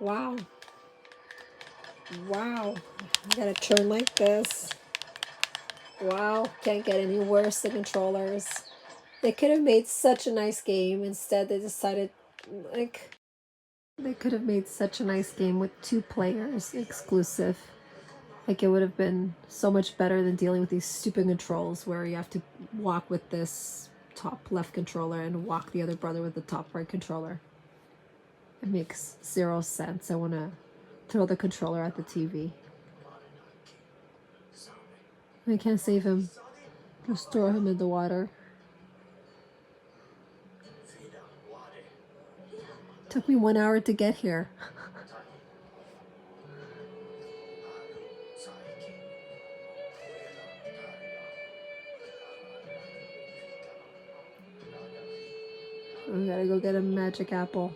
Wow. Wow. I gotta turn like this. Wow. Can't get any worse, the controllers. They could have made such a nice game. Instead, they decided, like, they could have made such a nice game with 2 players exclusive. Like, it would have been so much better than dealing with these stupid controls where you have to walk with this top left controller and walk the other brother with the top right controller. It makes 0 sense. I want to throw the controller at the TV. I can't save him. Just throw him in the water. Took me 1 hour to get here. I gotta go get a magic apple.